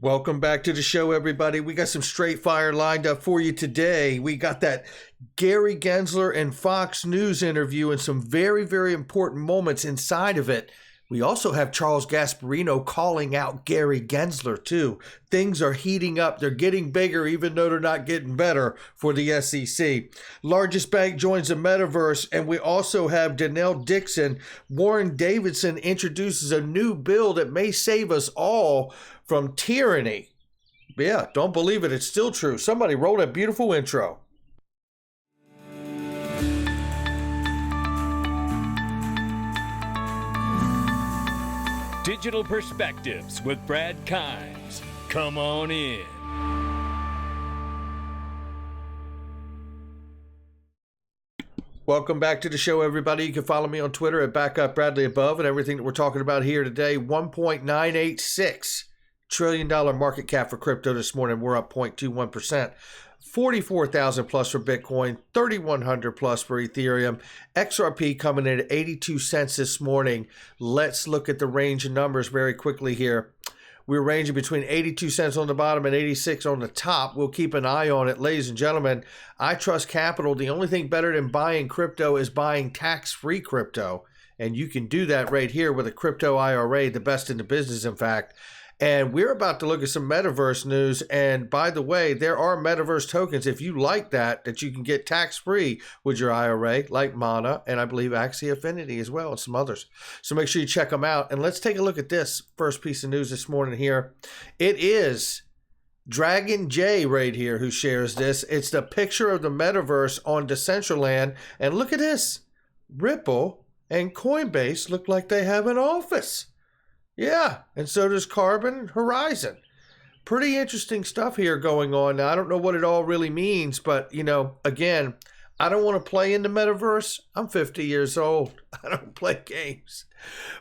Welcome back to the show, everybody. We got some straight fire lined up for you today. We got that Gary Gensler and Fox News interview and some very, very important moments inside of it. We also have Charles Gasparino calling out Gary Gensler, too. Things are heating up. They're getting bigger, even though they're not getting better for the SEC. Largest bank joins the Metaverse, and we also have Danelle Dixon. Warren Davidson introduces a new bill that may save us all from tyranny. Yeah, don't believe it. It's still true. Somebody wrote a beautiful intro. Digital Perspectives with Brad Kimes. Come on in. Welcome back to the show, everybody. You can follow me on Twitter at BackupBradleyAbove, and everything that we're talking about here today. $1.986 trillion market cap for crypto this morning. We're up 0.21%. 44,000 plus for Bitcoin, 3,100 plus for Ethereum. XRP coming in at 82 cents this morning. Let's look at the range of numbers very quickly here. We're ranging between 82 cents on the bottom and 86 on the top. We'll keep an eye on it, ladies and gentlemen. I trust capital. The only thing better than buying crypto is buying tax-free crypto. And you can do that right here with a crypto IRA, the best in the business, in fact. And we're about to look at some Metaverse news. And by the way, there are Metaverse tokens, if you like that you can get tax-free with your IRA, like Mana, and I believe Axie Affinity as well, and some others. So make sure you check them out. And let's take a look at this first piece of news this morning here. It is Dragon J right here who shares this. It's the picture of the Metaverse on Decentraland. And look at this. Ripple and Coinbase look like they have an office. Yeah, and so does Carbon Horizon. Pretty interesting stuff here going on. Now, I don't know what it all really means, but, again, I don't want to play in the Metaverse. I'm 50 years old. I don't play games.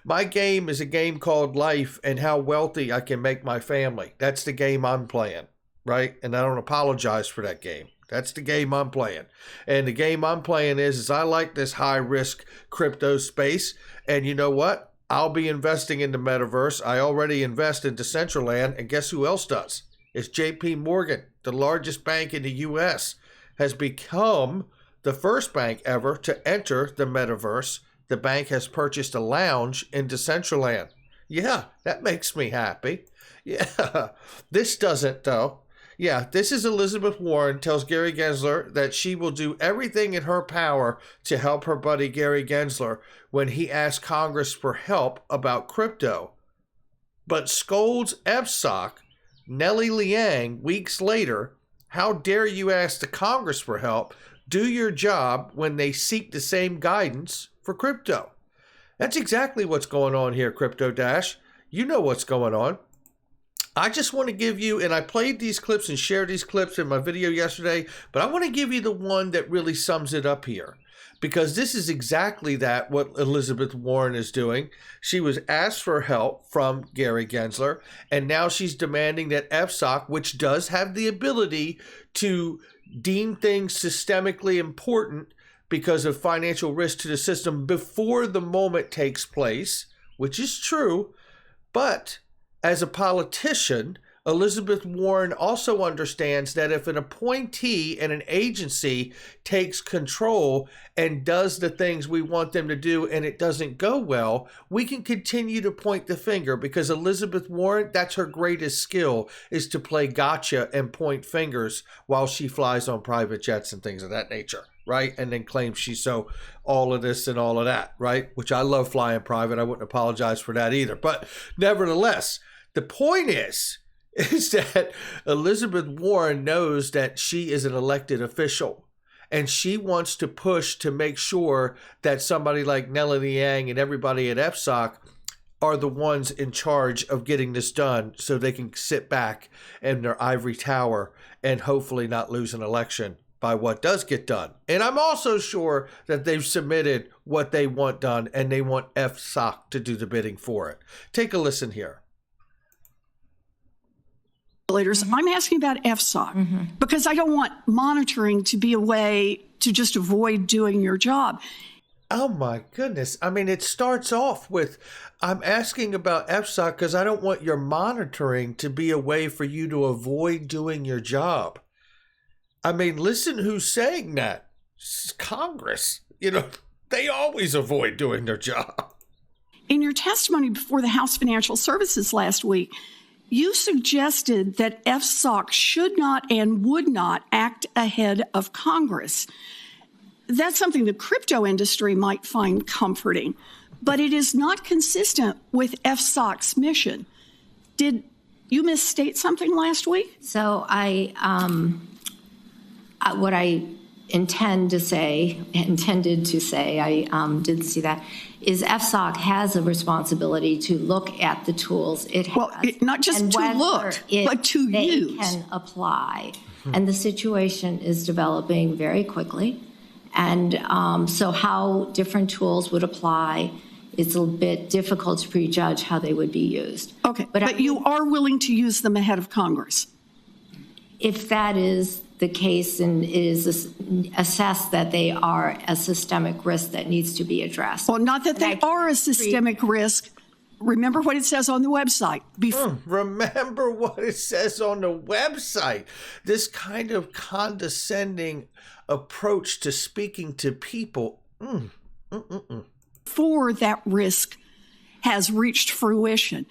My game is a game called life and how wealthy I can make my family. That's the game I'm playing, right? And I don't apologize for that game. That's the game I'm playing. And the game I'm playing is I like this high-risk crypto space. And you know what? I'll be investing in the Metaverse. I already invest in Decentraland, and guess who else does? It's JP Morgan, the largest bank in the U.S., has become the first bank ever to enter the Metaverse. The bank has purchased a lounge in Decentraland. Yeah, that makes me happy. Yeah, this doesn't, though. Yeah, this is Elizabeth Warren tells Gary Gensler that she will do everything in her power to help her buddy Gary Gensler when he asks Congress for help about crypto. But scolds FSOC, Nellie Liang, weeks later, how dare you ask the Congress for help? Do your job when they seek the same guidance for crypto. That's exactly what's going on here, Crypto Dash. You know what's going on. I just want to give you, and I played these clips and shared these clips in my video yesterday, but I want to give you the one that really sums it up here. Because this is exactly what Elizabeth Warren is doing. She was asked for help from Gary Gensler, and now she's demanding that FSOC, which does have the ability to deem things systemically important because of financial risk to the system before the moment takes place, which is true, but as a politician, Elizabeth Warren also understands that if an appointee in an agency takes control and does the things we want them to do and it doesn't go well, we can continue to point the finger because Elizabeth Warren, that's her greatest skill, is to play gotcha and point fingers while she flies on private jets and things of that nature, right? And then claims she's so all of this and all of that, right? Which I love flying private. I wouldn't apologize for that either. But nevertheless, the point is that Elizabeth Warren knows that she is an elected official and she wants to push to make sure that somebody like Nellie Liang and everybody at FSOC are the ones in charge of getting this done so they can sit back in their ivory tower and hopefully not lose an election by what does get done. And I'm also sure that they've submitted what they want done and they want FSOC to do the bidding for it. Take a listen here. I'm asking about FSOC because I don't want monitoring to be a way to just avoid doing your job. Oh my goodness. I mean, it starts off with, I'm asking about FSOC because I don't want your monitoring to be a way for you to avoid doing your job. I mean, listen who's saying that. It's Congress. They always avoid doing their job. In your testimony before the House Financial Services last week, you suggested that FSOC should not and would not act ahead of Congress. That's something the crypto industry might find comforting, but it is not consistent with FSOC's mission. Did you misstate something last week? So what I intended to say, I didn't see that, is FSOC has a responsibility to look at the tools it has. Well, not just to look, but to use. They can apply. And the situation is developing very quickly. And so how different tools would apply, it's a bit difficult to prejudge how they would be used. Okay, but you are willing to use them ahead of Congress? If that is the case and it is assessed that they are a systemic risk that needs to be addressed. Well, not that they are a systemic risk. Remember what it says on the website. Remember what it says on the website. This kind of condescending approach to speaking to people. Before that risk has reached fruition.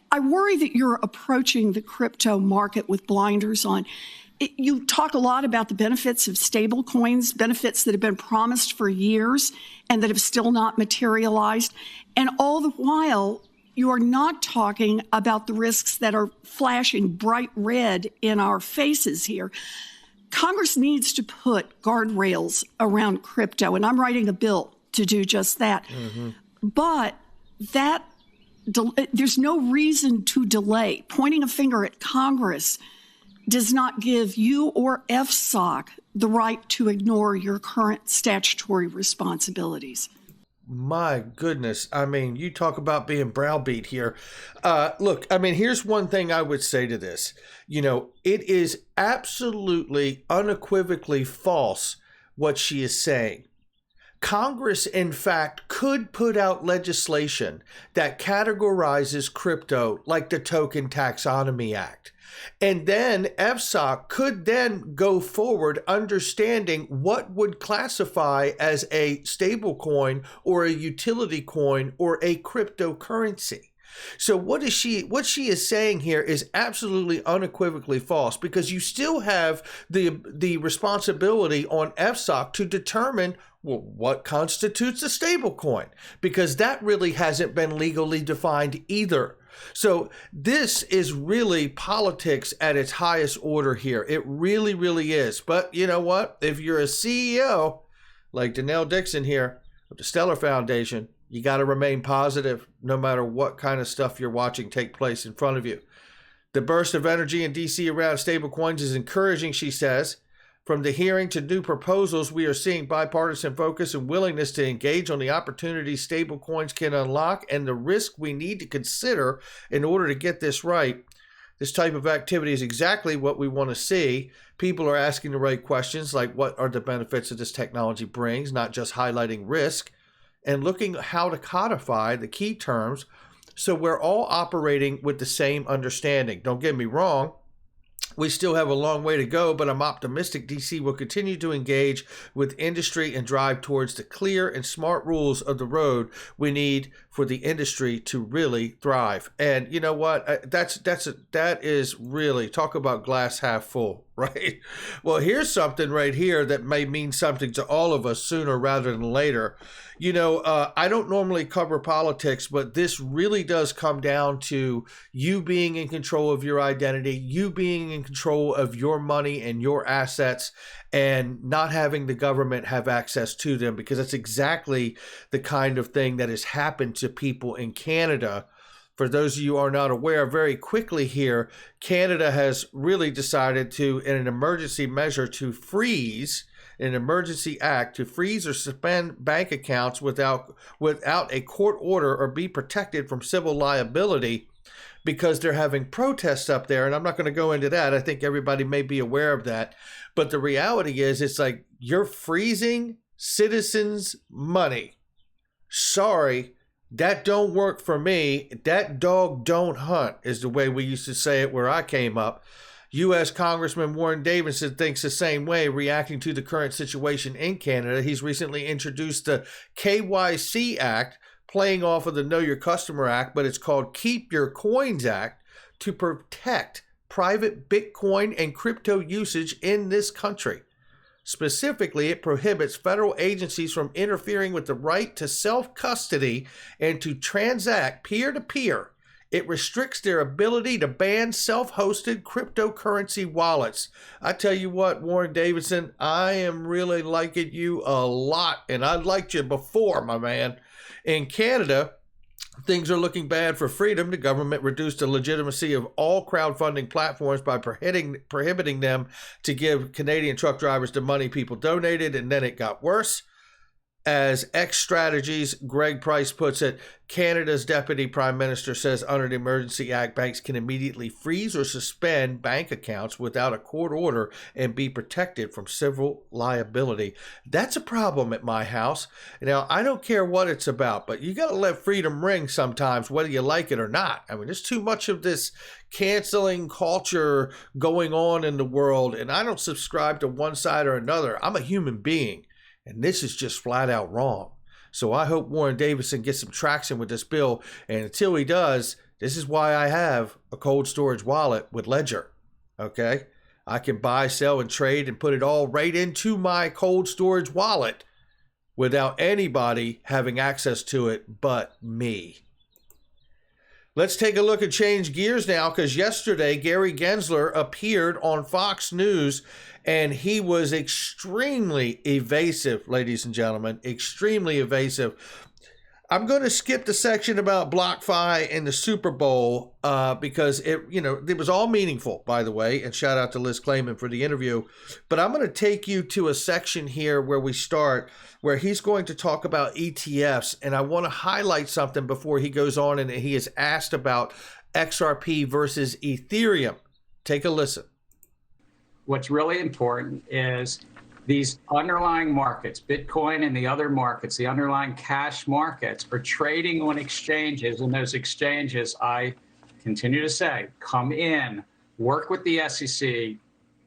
I worry that you're approaching the crypto market with blinders on. You talk a lot about the benefits of stable coins, benefits that have been promised for years and that have still not materialized. And all the while, you are not talking about the risks that are flashing bright red in our faces here. Congress needs to put guardrails around crypto, and I'm writing a bill to do just that. But there's no reason to delay. Pointing a finger at Congress does not give you or FSOC the right to ignore your current statutory responsibilities. My goodness. I mean, you talk about being browbeat here. Look, I mean, here's one thing I would say to this. It is absolutely unequivocally false what she is saying. Congress, in fact, could put out legislation that categorizes crypto like the Token Taxonomy Act. And then FSOC could then go forward understanding what would classify as a stable coin or a utility coin or a cryptocurrency. So what she is saying here is absolutely unequivocally false, because you still have the responsibility on FSOC to determine what constitutes a stable coin, because that really hasn't been legally defined either. So this is really politics at its highest order here. It really, really is. But you know what? If you're a CEO like Danelle Dixon here of the Stellar Foundation, you got to remain positive no matter what kind of stuff you're watching take place in front of you. The burst of energy in D.C. around stablecoins is encouraging, she says. From the hearing to new proposals, we are seeing bipartisan focus and willingness to engage on the opportunities stablecoins can unlock and the risk we need to consider in order to get this right. This type of activity is exactly what we want to see. People are asking the right questions, like what are the benefits that this technology brings, not just highlighting risk, and looking at how to codify the key terms so we're all operating with the same understanding. Don't get me wrong. We still have a long way to go, but I'm optimistic DC will continue to engage with industry and drive towards the clear and smart rules of the road we need for the industry to really thrive. And you know what? That is really, talk about glass half full, right? Well, here's something right here that may mean something to all of us sooner rather than later. I don't normally cover politics, but this really does come down to you being in control of your identity, you being in control of your money and your assets, and not having the government have access to them, because that's exactly the kind of thing that has happened to people in Canada. For those of you who are not aware, very quickly here, Canada has really decided to, in an emergency measure, to freeze an emergency act to freeze or suspend bank accounts without a court order or be protected from civil liability, because they're having protests up there. And I'm not going to go into that. I think everybody may be aware of that. But the reality is, it's like you're freezing citizens' money. Sorry, that don't work for me. That dog don't hunt is the way we used to say it where I came up. U.S. Congressman Warren Davidson thinks the same way, reacting to the current situation in Canada. He's recently introduced the KYC Act, playing off of the Know Your Customer Act, but it's called Keep Your Coins Act, to protect private Bitcoin and crypto usage in this country. Specifically, it prohibits federal agencies from interfering with the right to self-custody and to transact peer-to-peer. It restricts their ability to ban self-hosted cryptocurrency wallets. I tell you what, Warren Davidson, I am really liking you a lot, and I liked you before, my man. In Canada, things are looking bad for freedom. The government reduced the legitimacy of all crowdfunding platforms by prohibiting them to give Canadian truck drivers the money people donated, and then it got worse. As X Strategies, Greg Price puts it, Canada's Deputy Prime Minister says under the Emergency Act, banks can immediately freeze or suspend bank accounts without a court order and be protected from civil liability. That's a problem at my house. Now, I don't care what it's about, but you got to let freedom ring sometimes, whether you like it or not. I mean, there's too much of this canceling culture going on in the world, and I don't subscribe to one side or another. I'm a human being. And this is just flat out wrong. So I hope Warren Davidson gets some traction with this bill. And until he does, this is why I have a cold storage wallet with Ledger. Okay? I can buy, sell, and trade and put it all right into my cold storage wallet without anybody having access to it but me. Let's take a look and change gears now, because yesterday Gary Gensler appeared on Fox News, and he was extremely evasive, ladies and gentlemen, extremely evasive. I'm going to skip the section about BlockFi and the Super Bowl because it was all meaningful, by the way, and shout out to Liz Clayman for the interview. But I'm going to take you to a section here where we start, where he's going to talk about ETFs, and I want to highlight something before he goes on, and he is asked about XRP versus Ethereum. Take a listen. What's really important is these underlying markets, Bitcoin and the other markets, the underlying cash markets, are trading on exchanges. And those exchanges, I continue to say, come in, work with the SEC,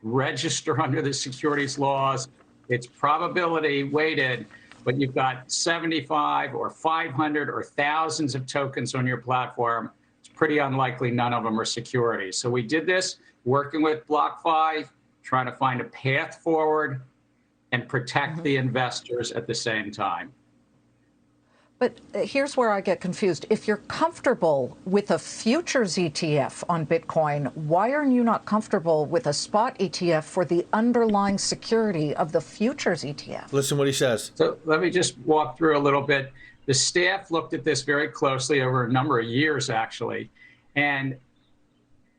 register under the securities laws. It's probability weighted, but you've got 75 or 500 or thousands of tokens on your platform. It's pretty unlikely none of them are securities. So we did this working with BlockFi, trying to find a path forward and protect the investors at the same time. But here's where I get confused. If you're comfortable with a futures ETF on Bitcoin, why are you not comfortable with a spot ETF for the underlying security of the futures ETF? Listen what he says. So let me just walk through a little bit. The staff looked at this very closely over a number of years, actually, and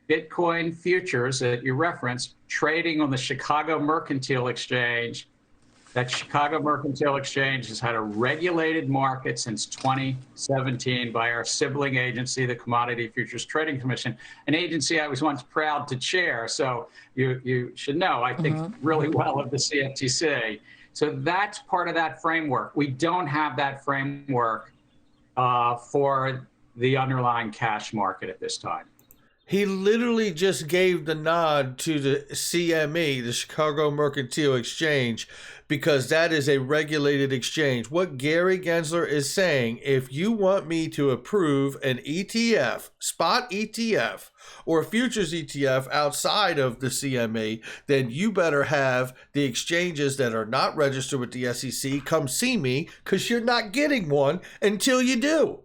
Bitcoin futures that you referenced, trading on the Chicago Mercantile Exchange. That Chicago Mercantile Exchange has had a regulated market since 2017 by our sibling agency, the Commodity Futures Trading Commission, an agency I was once proud to chair. So you should know, I think really well of the CFTC. So that's part of that framework. We don't have that framework for the underlying cash market at this time. He literally just gave the nod to the CME, the Chicago Mercantile Exchange, because that is a regulated exchange. What Gary Gensler is saying, if you want me to approve an ETF, spot ETF, or a futures ETF outside of the CME, then you better have the exchanges that are not registered with the SEC come see me, because you're not getting one until you do.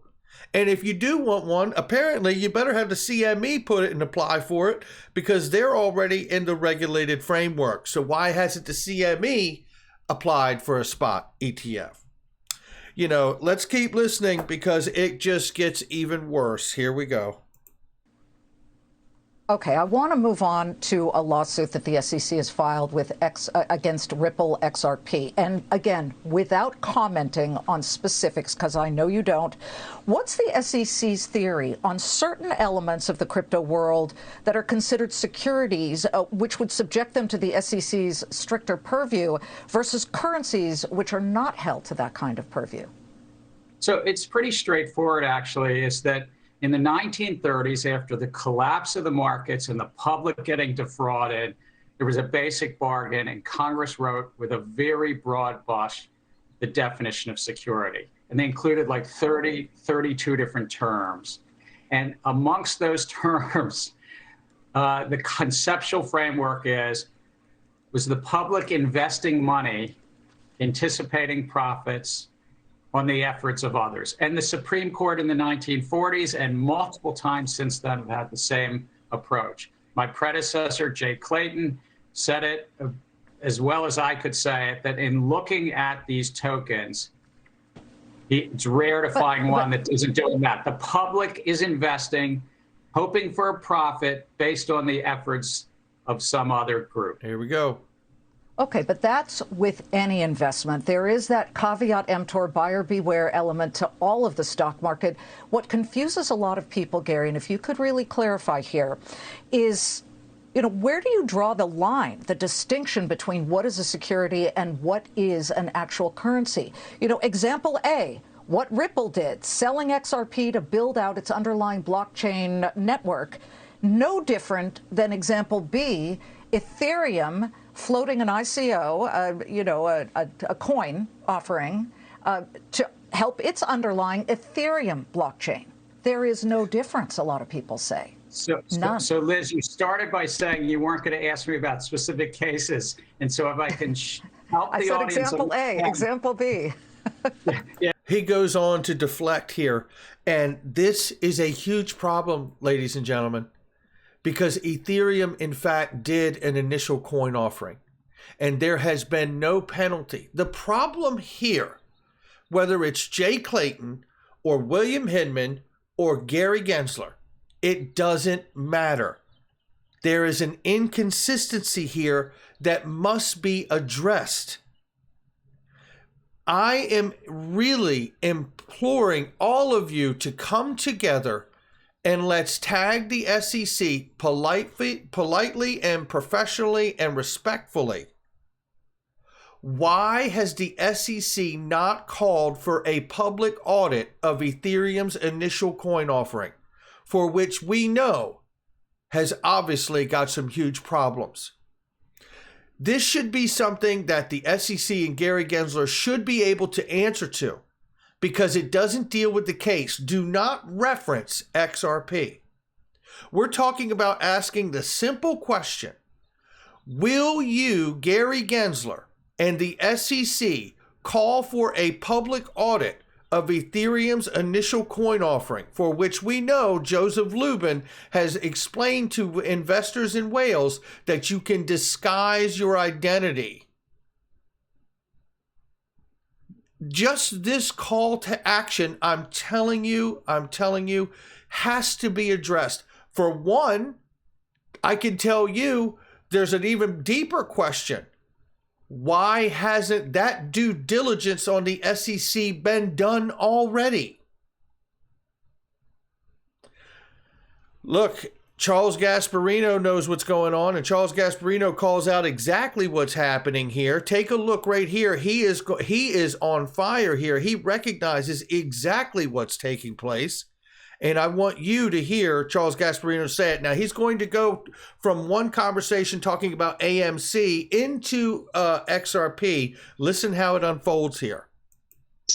And if you do want one, apparently you better have the CME put it and apply for it, because they're already in the regulated framework. So why hasn't the CME applied for a spot ETF? You know, let's keep listening because it just gets even worse. Here we go. Okay, I want to move on to a lawsuit that the SEC has filed with against Ripple XRP. And again, without commenting on specifics, because I know you don't, what's the SEC's theory on certain elements of the crypto world that are considered securities, which would subject them to the SEC's stricter purview, versus currencies which are not held to that kind of purview? So it's pretty straightforward, actually, is that in the 1930s, after the collapse of the markets and the public getting defrauded, there was a basic bargain, and Congress wrote with a very broad brush the definition of security. And they included like 32 different terms. And amongst those terms, the conceptual framework was the public investing money, anticipating profits on the efforts of others. And the Supreme Court in the 1940s and multiple times since then have had the same approach. My predecessor, Jay Clayton, said it as well as I could say it, that in looking at these tokens, it's rare to find one that isn't doing that. The public is investing, hoping for a profit based on the efforts of some other group. Here we go. Okay, but that's with any investment. There is that caveat emptor, buyer beware element to all of the stock market. What confuses a lot of people, Gary, and if you could really clarify here, is, where do you draw the line, the distinction between what is a security and what is an actual currency? Example A, what Ripple did, selling XRP to build out its underlying blockchain network, no different than example B, Ethereum floating an ICO, a coin offering to help its underlying Ethereum blockchain. There is no difference, a lot of people say. None. So Liz, you started by saying you weren't going to ask me about specific cases. And so if I can help the audience. I said example A, example B. Yeah. He goes on to deflect here. And this is a huge problem, ladies and gentlemen, because Ethereum, in fact, did an initial coin offering, and there has been no penalty. The problem here, whether it's Jay Clayton or William Hinman or Gary Gensler, it doesn't matter. There is an inconsistency here that must be addressed. I am really imploring all of you to come together and let's tag the SEC politely and professionally and respectfully. Why has the SEC not called for a public audit of Ethereum's initial coin offering, for which we know has obviously got some huge problems? This should be something that the SEC and Gary Gensler should be able to answer to, because it doesn't deal with the case. Do not reference XRP. We're talking about asking the simple question: will you, Gary Gensler, and the SEC call for a public audit of Ethereum's initial coin offering, for which we know Joseph Lubin has explained to investors in Wales that you can disguise your identity? Just this call to action, I'm telling you, has to be addressed. For one, I can tell you there's an even deeper question. Why hasn't that due diligence on the SEC been done already? Look, Charles Gasparino knows what's going on, and Charles Gasparino calls out exactly what's happening here. Take a look right here. He is on fire here. He recognizes exactly what's taking place. And I want you to hear Charles Gasparino say it. Now, he's going to go from one conversation talking about AMC into XRP. Listen how it unfolds here.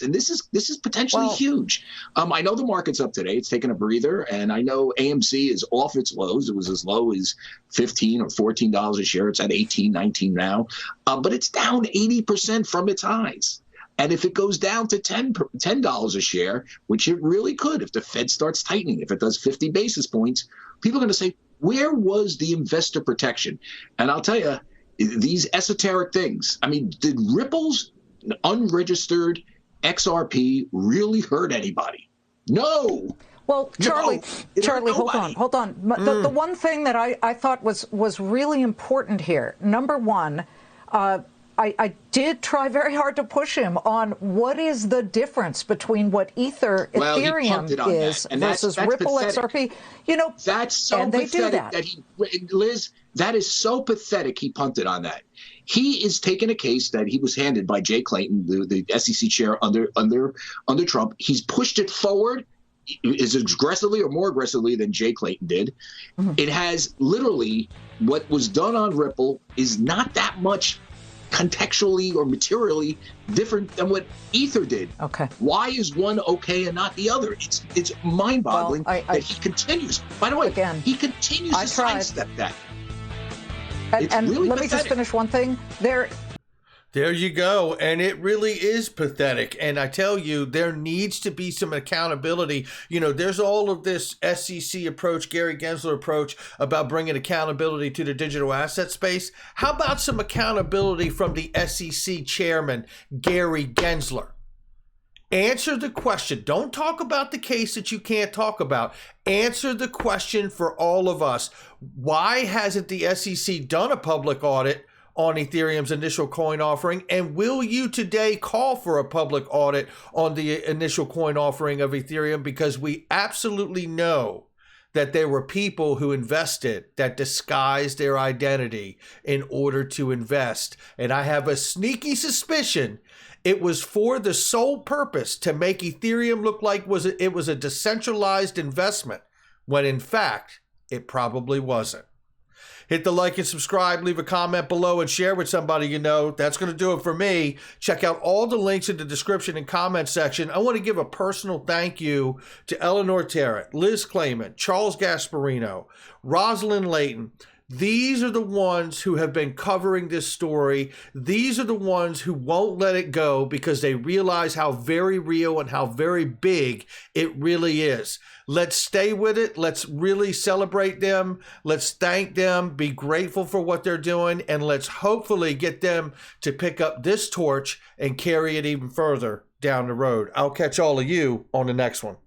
And this is potentially huge. I know the market's up today. It's taken a breather. And I know AMC is off its lows. It was as low as $15 or $14 a share. It's at 18, 19 now. But it's down 80% from its highs. And if it goes down to $10 a share, which it really could if the Fed starts tightening, if it does 50 basis points, people are going to say, where was the investor protection? And I'll tell you, these esoteric things. I mean, did Ripple's unregistered XRP really hurt anybody? No. Well, Charlie, hold on. The one thing that I thought was really important here, number one, I did try very hard to push him on what is the difference between what Ethereum is versus Ripple XRP. You know, that's so and they pathetic do that. Liz, that is so pathetic. He punted on that. He is taking a case that he was handed by Jay Clayton, the SEC chair under Trump. He's pushed it forward as aggressively or more aggressively than Jay Clayton did. Mm-hmm. It has literally what was done on Ripple is not that much contextually or materially different than what Ether did. Okay. Why is one okay and not the other? It's mind-boggling that he continues. By the way, again, he continues to sidestep that. And really let me just finish one thing. There you go. And it really is pathetic. And I tell you, there needs to be some accountability. You know, there's all of this SEC approach, Gary Gensler approach about bringing accountability to the digital asset space. How about some accountability from the SEC chairman, Gary Gensler? Answer the question. Don't talk about the case that you can't talk about. Answer the question for all of us. Why hasn't the SEC done a public audit on Ethereum's initial coin offering? And will you today call for a public audit on the initial coin offering of Ethereum? Because we absolutely know that there were people who invested that disguised their identity in order to invest. And I have a sneaky suspicion it was for the sole purpose to make Ethereum look like it was a decentralized investment, when in fact, it probably wasn't. Hit the like and subscribe, leave a comment below, and share with somebody you know. That's going to do it for me. Check out all the links in the description and comment section. I want to give a personal thank you to Eleanor Terrett, Liz Clayman, Charles Gasparino, Rosalind Layton. These are the ones who have been covering this story. These are the ones who won't let it go because they realize how very real and how very big it really is. Let's stay with it. Let's really celebrate them. Let's thank them, be grateful for what they're doing, and let's hopefully get them to pick up this torch and carry it even further down the road. I'll catch all of you on the next one.